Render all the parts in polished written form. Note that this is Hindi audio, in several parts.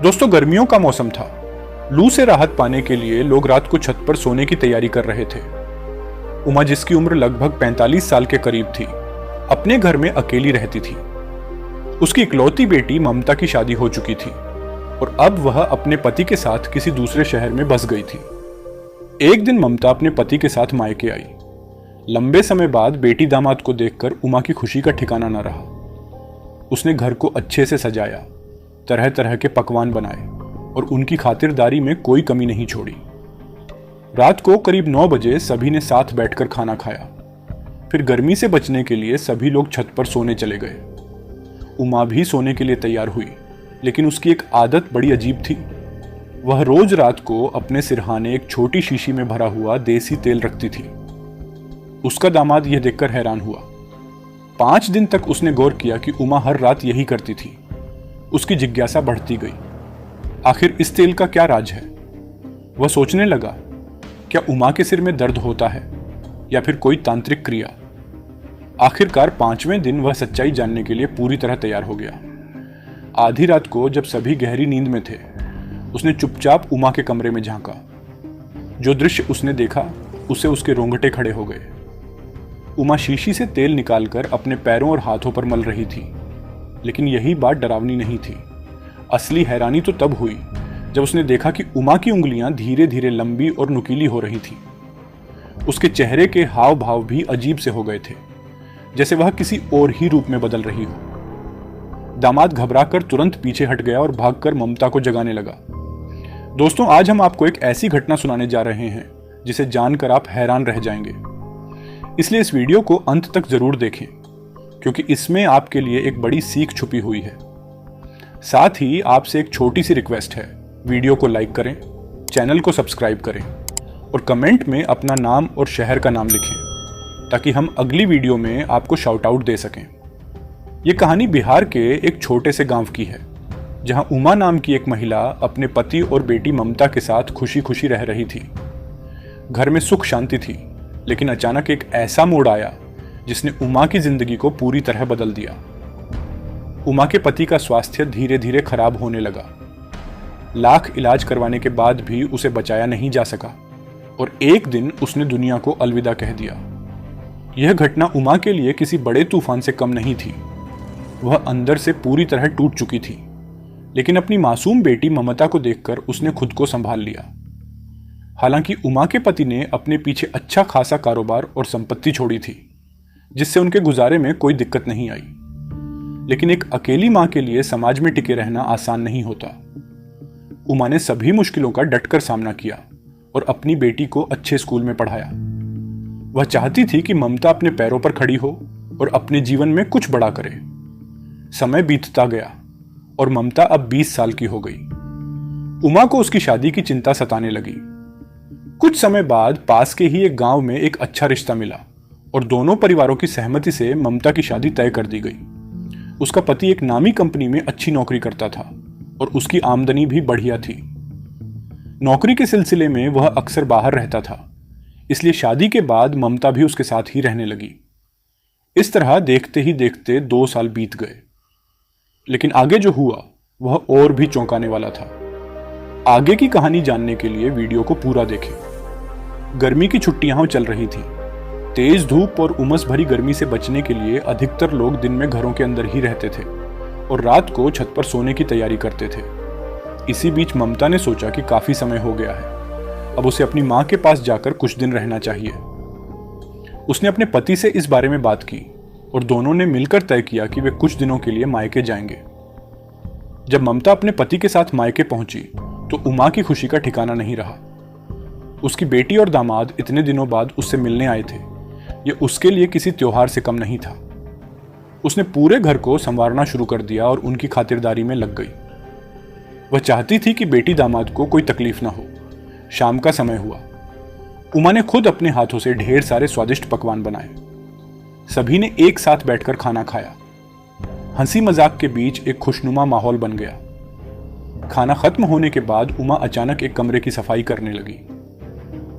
दोस्तों, गर्मियों का मौसम था। लू से राहत पाने के लिए लोग रात को छत पर सोने की तैयारी कर रहे थे। उमा, जिसकी उम्र लगभग 45 साल के करीब थी, अपने घर में अकेली रहती थी। उसकी इकलौती बेटी ममता की शादी हो चुकी थी और अब वह अपने पति के साथ किसी दूसरे शहर में बस गई थी। एक दिन ममता अपने पति के साथ मायके आई। लंबे समय बाद बेटी दामाद को देखकर उमा की खुशी का ठिकाना न रहा। उसने घर को अच्छे से सजाया, तरह तरह के पकवान बनाए और उनकी खातिरदारी में कोई कमी नहीं छोड़ी। रात को करीब 9 बजे सभी ने साथ बैठकर खाना खाया। फिर गर्मी से बचने के लिए सभी लोग छत पर सोने चले गए। उमा भी सोने के लिए तैयार हुई, लेकिन उसकी एक आदत बड़ी अजीब थी। वह रोज रात को अपने सिरहाने एक छोटी शीशी में भरा हुआ देसी तेल रखती थी। उसका दामाद यह देखकर हैरान हुआ। 5 दिन तक उसने गौर किया कि उमा हर रात यही करती थी। उसकी जिज्ञासा बढ़ती गई। आखिर इस तेल का क्या राज है? वह सोचने लगा, क्या उमा के सिर में दर्द होता है या फिर कोई तांत्रिक क्रिया? आखिरकार 5वें दिन वह सच्चाई जानने के लिए पूरी तरह तैयार हो गया। आधी रात को जब सभी गहरी नींद में थे, उसने चुपचाप उमा के कमरे में झांका। जो दृश्य उसने देखा, उससे उसके रोंगटे खड़े हो गए। उमा शीशी से तेल निकालकर अपने पैरों और हाथों पर मल रही थी, लेकिन यही बात डरावनी नहीं थी। असली हैरानी तो तब हुई जब उसने देखा कि उमा की उंगलियां धीरे धीरे लंबी और नुकीली हो रही थी। उसके चेहरे के हाव भाव भी अजीब से हो गए थे, जैसे वह किसी और ही रूप में बदल रही हो। दामाद घबराकर तुरंत पीछे हट गया और भागकर ममता को जगाने लगा। दोस्तों, आज हम आपको एक ऐसी घटना सुनाने जा रहे हैं जिसे जानकर आप हैरान रह जाएंगे। इसलिए इस वीडियो को अंत तक जरूर देखें, क्योंकि इसमें आपके लिए एक बड़ी सीख छुपी हुई है। साथ ही आपसे एक छोटी सी रिक्वेस्ट है, वीडियो को लाइक करें, चैनल को सब्सक्राइब करें और कमेंट में अपना नाम और शहर का नाम लिखें, ताकि हम अगली वीडियो में आपको शाउट आउट दे सकें। ये कहानी बिहार के एक छोटे से गांव की है, जहां उमा नाम की एक महिला अपने पति और बेटी ममता के साथ खुशी खुशी रह रही थी। घर में सुख शांति थी, लेकिन अचानक एक ऐसा मोड़ आया जिसने उमा की जिंदगी को पूरी तरह बदल दिया। उमा के पति का स्वास्थ्य धीरे धीरे खराब होने लगा। लाख इलाज करवाने के बाद भी उसे बचाया नहीं जा सका और एक दिन उसने दुनिया को अलविदा कह दिया। यह घटना उमा के लिए किसी बड़े तूफान से कम नहीं थी। वह अंदर से पूरी तरह टूट चुकी थी, लेकिन अपनी मासूम बेटी ममता को देखकर उसने खुद को संभाल लिया। हालांकि उमा के पति ने अपने पीछे अच्छा खासा कारोबार और संपत्ति छोड़ी थी, जिससे उनके गुजारे में कोई दिक्कत नहीं आई। लेकिन एक अकेली मां के लिए समाज में टिके रहना आसान नहीं होता। उमा ने सभी मुश्किलों का डटकर सामना किया और अपनी बेटी को अच्छे स्कूल में पढ़ाया। वह चाहती थी कि ममता अपने पैरों पर खड़ी हो और अपने जीवन में कुछ बड़ा करे। समय बीतता गया और ममता अब 20 साल की हो गई। उमा को उसकी शादी की चिंता सताने लगी। कुछ समय बाद पास के ही एक गांव में एक अच्छा रिश्ता मिला और दोनों परिवारों की सहमति से ममता की शादी तय कर दी गई। उसका पति एक नामी कंपनी में अच्छी नौकरी करता था और उसकी आमदनी भी बढ़िया थी। नौकरी के सिलसिले में वह अक्सर बाहर रहता था, इसलिए शादी के बाद ममता भी उसके साथ ही रहने लगी। इस तरह देखते ही देखते 2 साल बीत गए। लेकिन आगे जो हुआ वह और भी चौंकाने वाला था। आगे की कहानी जानने के लिए वीडियो को पूरा देखें। गर्मी की छुट्टियां चल रही थी। तेज धूप और उमस भरी गर्मी से बचने के लिए अधिकतर लोग दिन में घरों के अंदर ही रहते थे और रात को छत पर सोने की तैयारी करते थे। इसी बीच ममता ने सोचा कि काफी समय हो गया है, अब उसे अपनी मां के पास जाकर कुछ दिन रहना चाहिए। उसने अपने पति से इस बारे में बात की और दोनों ने मिलकर तय किया कि वे कुछ दिनों के लिए मायके जाएंगे। जब ममता अपने पति के साथ मायके पहुंची तो उमा की खुशी का ठिकाना नहीं रहा। उसकी बेटी और दामाद इतने दिनों बाद उससे मिलने आए थे। यह उसके लिए किसी त्योहार से कम नहीं था। उसने पूरे घर को संवारना शुरू कर दिया और उनकी खातिरदारी में लग गई। वह चाहती थी कि बेटी दामाद को कोई तकलीफ ना हो। शाम का समय हुआ। उमा ने खुद अपने हाथों से ढेर सारे स्वादिष्ट पकवान बनाए। सभी ने एक साथ बैठकर खाना खाया। हंसी मजाक के बीच एक खुशनुमा माहौल बन गया। खाना खत्म होने के बाद उमा अचानक एक कमरे की सफाई करने लगी।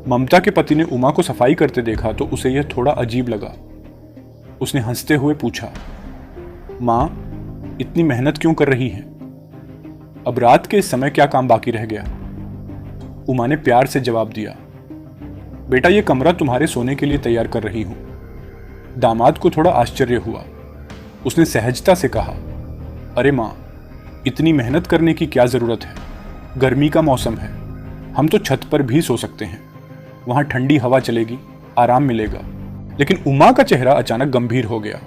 ममता के पति ने उमा को सफाई करते देखा तो उसे यह थोड़ा अजीब लगा। उसने हंसते हुए पूछा, मां, इतनी मेहनत क्यों कर रही हैं? अब रात के इस समय क्या काम बाकी रह गया? उमा ने प्यार से जवाब दिया, बेटा ये कमरा तुम्हारे सोने के लिए तैयार कर रही हूं। दामाद को थोड़ा आश्चर्य हुआ। उसने सहजता से कहा, अरे मां, इतनी मेहनत करने की क्या जरूरत है? गर्मी का मौसम है, हम तो छत पर भी सो सकते हैं। वहां ठंडी हवा चलेगी, आराम मिलेगा। लेकिन उमा का चेहरा अचानक गंभीर हो गया।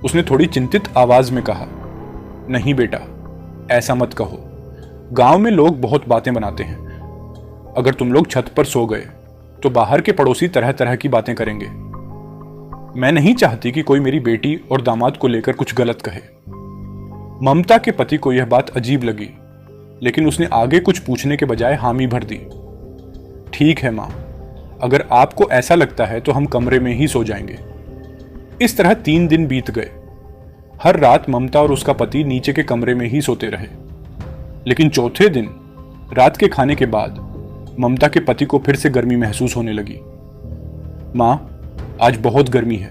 उसने थोड़ी चिंतित आवाज में कहा, नहीं बेटा, ऐसा मत कहो। गांव में लोग बहुत बातें बनाते हैं। अगर तुम लोग छत पर सो गए तो बाहर के पड़ोसी तरह तरह की बातें करेंगे। मैं नहीं चाहती कि कोई मेरी बेटी और दामाद को लेकर कुछ गलत कहे। ममता के पति को यह बात अजीब लगी, लेकिन उसने आगे कुछ पूछने के बजाय हामी भर दी। ठीक है मां, अगर आपको ऐसा लगता है तो हम कमरे में ही सो जाएंगे। इस तरह 3 दिन बीत गए। हर रात ममता और उसका पति नीचे के कमरे में ही सोते रहे। लेकिन चौथे दिन रात के खाने के बाद ममता के पति को फिर से गर्मी महसूस होने लगी। मां, आज बहुत गर्मी है,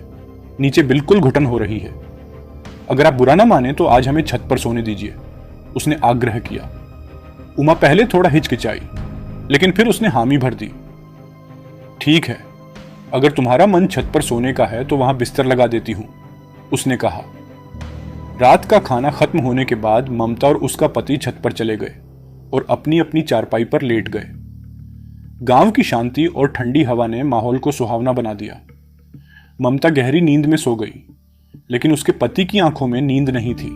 नीचे बिल्कुल घुटन हो रही है। अगर आप बुरा ना माने तो आज हमें छत पर सोने दीजिए, उसने आग्रह किया। उमा पहले थोड़ा हिचकिचाई, लेकिन फिर उसने हामी भर दी। ठीक है, अगर तुम्हारा मन छत पर सोने का है तो वहां बिस्तर लगा देती हूं, उसने कहा। रात का खाना खत्म होने के बाद ममता और उसका पति छत पर चले गए और अपनी अपनी चारपाई पर लेट गए। गांव की शांति और ठंडी हवा ने माहौल को सुहावना बना दिया। ममता गहरी नींद में सो गई, लेकिन उसके पति की आंखों में नींद नहीं थी।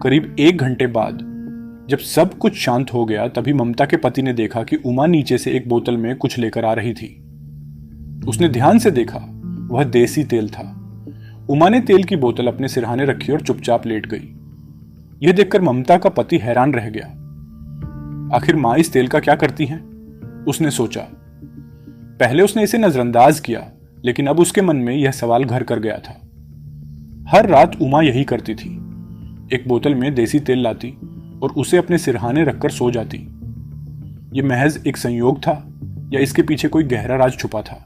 करीब 1 घंटे बाद जब सब कुछ शांत हो गया, तभी ममता के पति ने देखा कि उमा नीचे से एक बोतल में कुछ लेकर आ रही थी। उसने ध्यान से देखा, वह देसी तेल था। उमा ने तेल की बोतल अपने सिरहाने रखी और चुपचाप लेट गई। यह देखकर ममता का पति हैरान रह गया। आखिर मां इस तेल का क्या करती हैं? उसने सोचा। पहले उसने इसे नजरअंदाज किया, लेकिन अब उसके मन में यह सवाल घर कर गया था। हर रात उमा यही करती थी, एक बोतल में देसी तेल लाती और उसे अपने सिरहाने रखकर सो जाती। यह महज एक संयोग था या इसके पीछे कोई गहरा राज छुपा था?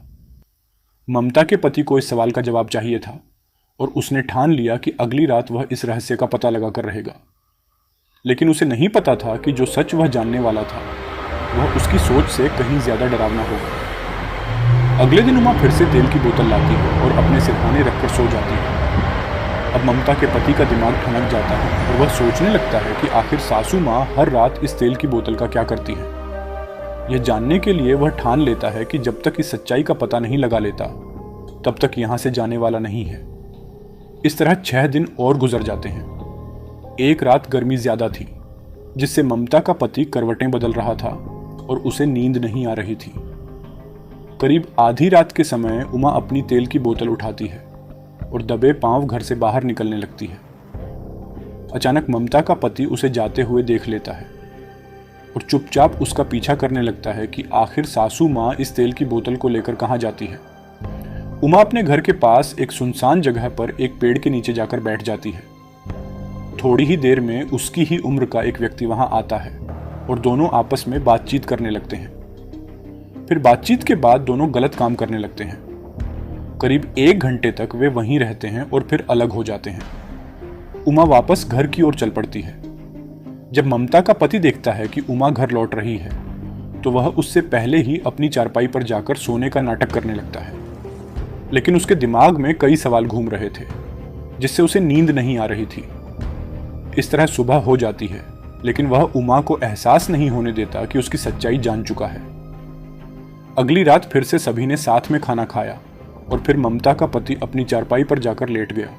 ममता के पति को इस सवाल का जवाब चाहिए था और उसने ठान लिया कि अगली रात वह इस रहस्य का पता लगाकर रहेगा। लेकिन उसे नहीं पता था कि जो सच वह जानने वाला था वह उसकी सोच से कहीं ज्यादा डरावना होगा। अगले दिन उमा फिर से तेल की बोतल लाती है और अपने सिरहाने रखकर सो जाती है। अब ममता के पति का दिमाग ठनक जाता है और वह सोचने लगता है कि आखिर सासू माँ हर रात इस तेल की बोतल का क्या करती है। यह जानने के लिए वह ठान लेता है कि जब तक इस सच्चाई का पता नहीं लगा लेता तब तक यहां से जाने वाला नहीं है। इस तरह 6 दिन और गुजर जाते हैं। एक रात गर्मी ज्यादा थी, जिससे ममता का पति करवटें बदल रहा था और उसे नींद नहीं आ रही थी। करीब आधी रात के समय उमा अपनी तेल की बोतल उठाती है और दबे पांव घर से बाहर निकलने लगती है। अचानक ममता का पति उसे जाते हुए देख लेता है और चुपचाप उसका पीछा करने लगता है कि आखिर सासू माँ इस तेल की बोतल को लेकर कहाँ जाती है। उमा अपने घर के पास एक सुनसान जगह पर एक पेड़ के नीचे जाकर बैठ जाती है। थोड़ी ही देर में उसकी ही उम्र का एक व्यक्ति वहां आता है और दोनों आपस में बातचीत करने लगते हैं। फिर बातचीत के बाद दोनों गलत काम करने लगते हैं। करीब 1 घंटे तक वे वहीं रहते हैं और फिर अलग हो जाते हैं। उमा वापस घर की ओर चल पड़ती है। जब ममता का पति देखता है कि उमा घर लौट रही है तो वह उससे पहले ही अपनी चारपाई पर जाकर सोने का नाटक करने लगता है। लेकिन उसके दिमाग में कई सवाल घूम रहे थे, जिससे उसे नींद नहीं आ रही थी। इस तरह सुबह हो जाती है, लेकिन वह उमा को एहसास नहीं होने देता कि उसकी सच्चाई जान चुका है। अगली रात फिर से सभी ने साथ में खाना खाया और फिर ममता का पति अपनी चारपाई पर जाकर लेट गया।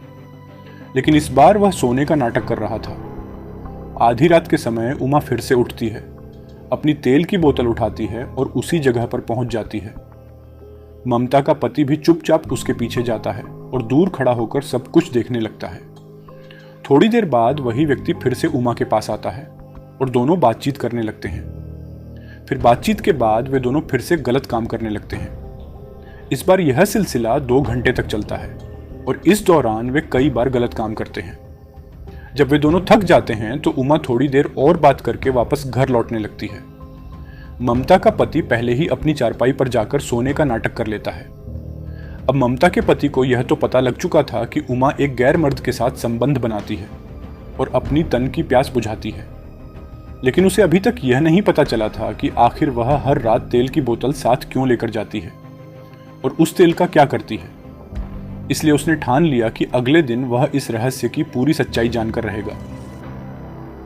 लेकिन इस बार वह सोने का नाटक कर रहा था। आधी रात के समय उमा फिर से उठती है, अपनी तेल की बोतल उठाती है और उसी जगह पर पहुंच जाती है। ममता का पति भी चुपचाप उसके पीछे जाता है और दूर खड़ा होकर सब कुछ देखने लगता है। थोड़ी देर बाद वही व्यक्ति फिर से उमा के पास आता है और दोनों बातचीत करने लगते हैं। फिर बातचीत के बाद वे दोनों फिर से गलत काम करने लगते हैं। इस बार यह सिलसिला 2 घंटे तक चलता है और इस दौरान वे कई बार गलत काम करते हैं। जब वे दोनों थक जाते हैं तो उमा थोड़ी देर और बात करके वापस घर लौटने लगती है। ममता का पति पहले ही अपनी चारपाई पर जाकर सोने का नाटक कर लेता है। अब ममता के पति को यह तो पता लग चुका था कि उमा एक गैर मर्द के साथ संबंध बनाती है और अपनी तन की प्यास बुझाती है। लेकिन उसे अभी तक यह नहीं पता चला था कि आखिर वह हर रात तेल की बोतल साथ क्यों लेकर जाती है और उस तेल का क्या करती है। इसलिए उसने ठान लिया कि अगले दिन वह इस रहस्य की पूरी सच्चाई जानकर रहेगा।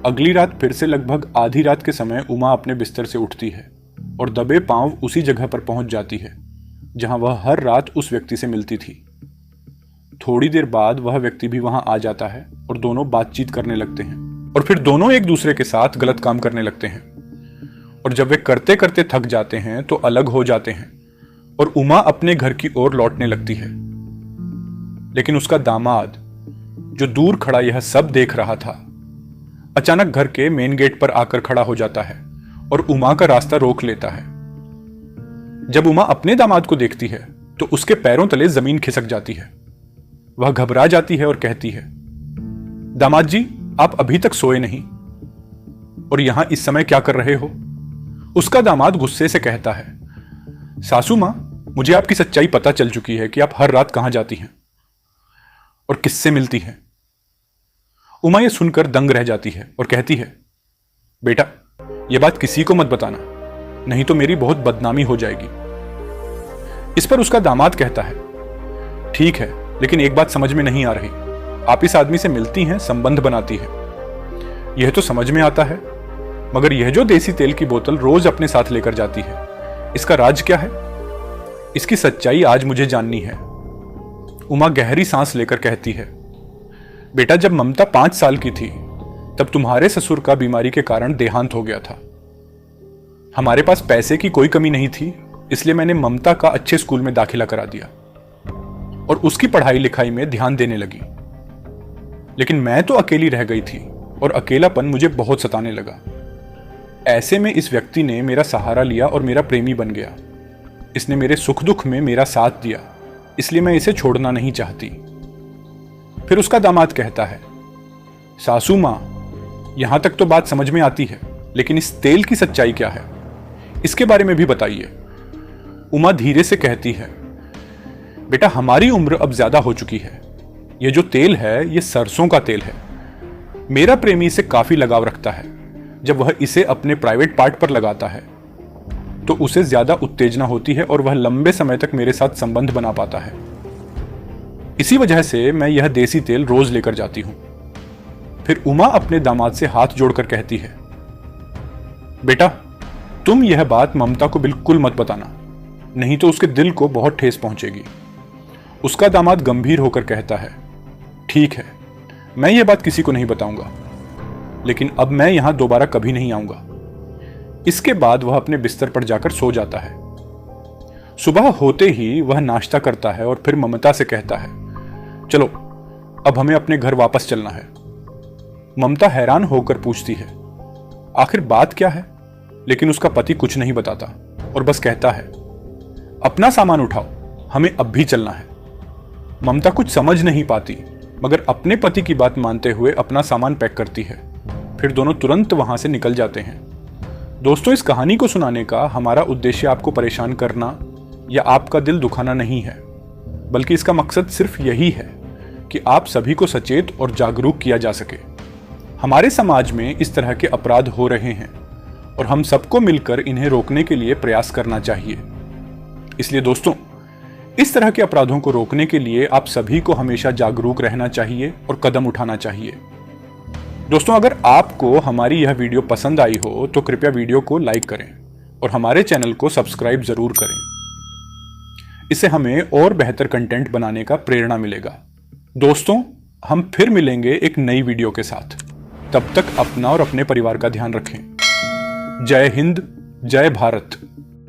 अगली रात फिर से लगभग आधी रात के समय उमा अपने बिस्तर से उठती है और दबे पांव उसी जगह पर पहुंच जाती है जहां वह हर रात उस व्यक्ति से मिलती थी। थोड़ी देर बाद वह व्यक्ति भी वहां आ जाता है और दोनों बातचीत करने लगते हैं और फिर दोनों एक दूसरे के साथ गलत काम करने लगते हैं और जब वे करते करते थक जाते हैं तो अलग हो जाते हैं और उमा अपने घर की ओर लौटने लगती है। लेकिन उसका दामाद, जो दूर खड़ा यह सब देख रहा था, अचानक घर के मेन गेट पर आकर खड़ा हो जाता है और उमा का रास्ता रोक लेता है। जब उमा अपने दामाद को देखती है तो उसके पैरों तले जमीन खिसक जाती है। वह घबरा जाती है और कहती है, दामाद जी, आप अभी तक सोए नहीं और यहां इस समय क्या कर रहे हो? उसका दामाद गुस्से से कहता है, सासू मां, मुझे आपकी सच्चाई पता चल चुकी है कि आप हर रात कहां जाती हैं और किससे मिलती हैं। उमा यह सुनकर दंग रह जाती है और कहती है, बेटा, यह बात किसी को मत बताना, नहीं तो मेरी बहुत बदनामी हो जाएगी। इस पर उसका दामाद कहता है, ठीक है, लेकिन एक बात समझ में नहीं आ रही। आप इस आदमी से मिलती हैं, संबंध बनाती है, यह तो समझ में आता है, मगर यह जो देसी तेल की बोतल रोज अपने साथ लेकर जाती है, इसका राज क्या है? इसकी सच्चाई आज मुझे जाननी है। उमा गहरी सांस लेकर कहती है, बेटा, जब ममता 5 साल की थी तब तुम्हारे ससुर का बीमारी के कारण देहांत हो गया था। हमारे पास पैसे की कोई कमी नहीं थी, इसलिए मैंने ममता का अच्छे स्कूल में दाखिला करा दिया और उसकी पढ़ाई लिखाई में ध्यान देने लगी। लेकिन मैं तो अकेली रह गई थी और अकेलापन मुझे बहुत सताने लगा। ऐसे में इस व्यक्ति ने मेरा सहारा लिया और मेरा प्रेमी बन गया। इसने मेरे सुख दुख में मेरा साथ दिया, इसलिए मैं इसे छोड़ना नहीं चाहती। फिर उसका दामाद कहता है, सासू मां, यहां तक तो बात समझ में आती है, लेकिन इस तेल की सच्चाई क्या है, इसके बारे में भी बताइए। उमा धीरे से कहती है, बेटा, हमारी उम्र अब ज्यादा हो चुकी है। यह जो तेल है, यह सरसों का तेल है। मेरा प्रेमी इसे काफी लगाव रखता है। जब वह इसे अपने प्राइवेट पार्ट पर लगाता है तो उसे ज्यादा उत्तेजना होती है और वह लंबे समय तक मेरे साथ संबंध बना पाता है। इसी वजह से मैं यह देसी तेल रोज लेकर जाती हूं। फिर उमा अपने दामाद से हाथ जोड़कर कहती है, बेटा, तुम यह बात ममता को बिल्कुल मत बताना, नहीं तो उसके दिल को बहुत ठेस पहुंचेगी। उसका दामाद गंभीर होकर कहता है, ठीक है, मैं यह बात किसी को नहीं बताऊंगा, लेकिन अब मैं यहां दोबारा कभी नहीं आऊंगा। इसके बाद वह अपने बिस्तर पर जाकर सो जाता है। सुबह होते ही वह नाश्ता करता है और फिर ममता से कहता है, चलो, अब हमें अपने घर वापस चलना है। ममता हैरान होकर पूछती है, आखिर बात क्या है? लेकिन उसका पति कुछ नहीं बताता और बस कहता है, अपना सामान उठाओ, हमें अब भी चलना है। ममता कुछ समझ नहीं पाती, मगर अपने पति की बात मानते हुए अपना सामान पैक करती है। फिर दोनों तुरंत वहां से निकल जाते हैं। दोस्तों, इस कहानी को सुनाने का हमारा उद्देश्य आपको परेशान करना या आपका दिल दुखाना नहीं है, बल्कि इसका मकसद सिर्फ यही है कि आप सभी को सचेत और जागरूक किया जा सके। हमारे समाज में इस तरह के अपराध हो रहे हैं और हम सबको मिलकर इन्हें रोकने के लिए प्रयास करना चाहिए। इसलिए दोस्तों, इस तरह के अपराधों को रोकने के लिए आप सभी को हमेशा जागरूक रहना चाहिए और कदम उठाना चाहिए। दोस्तों, अगर आपको हमारी यह वीडियो पसंद आई हो तो कृपया वीडियो को लाइक करें और हमारे चैनल को सब्सक्राइब जरूर करें। इससे हमें और बेहतर कंटेंट बनाने का प्रेरणा मिलेगा। दोस्तों, हम फिर मिलेंगे एक नई वीडियो के साथ। तब तक अपना और अपने परिवार का ध्यान रखें। जय हिंद, जय भारत।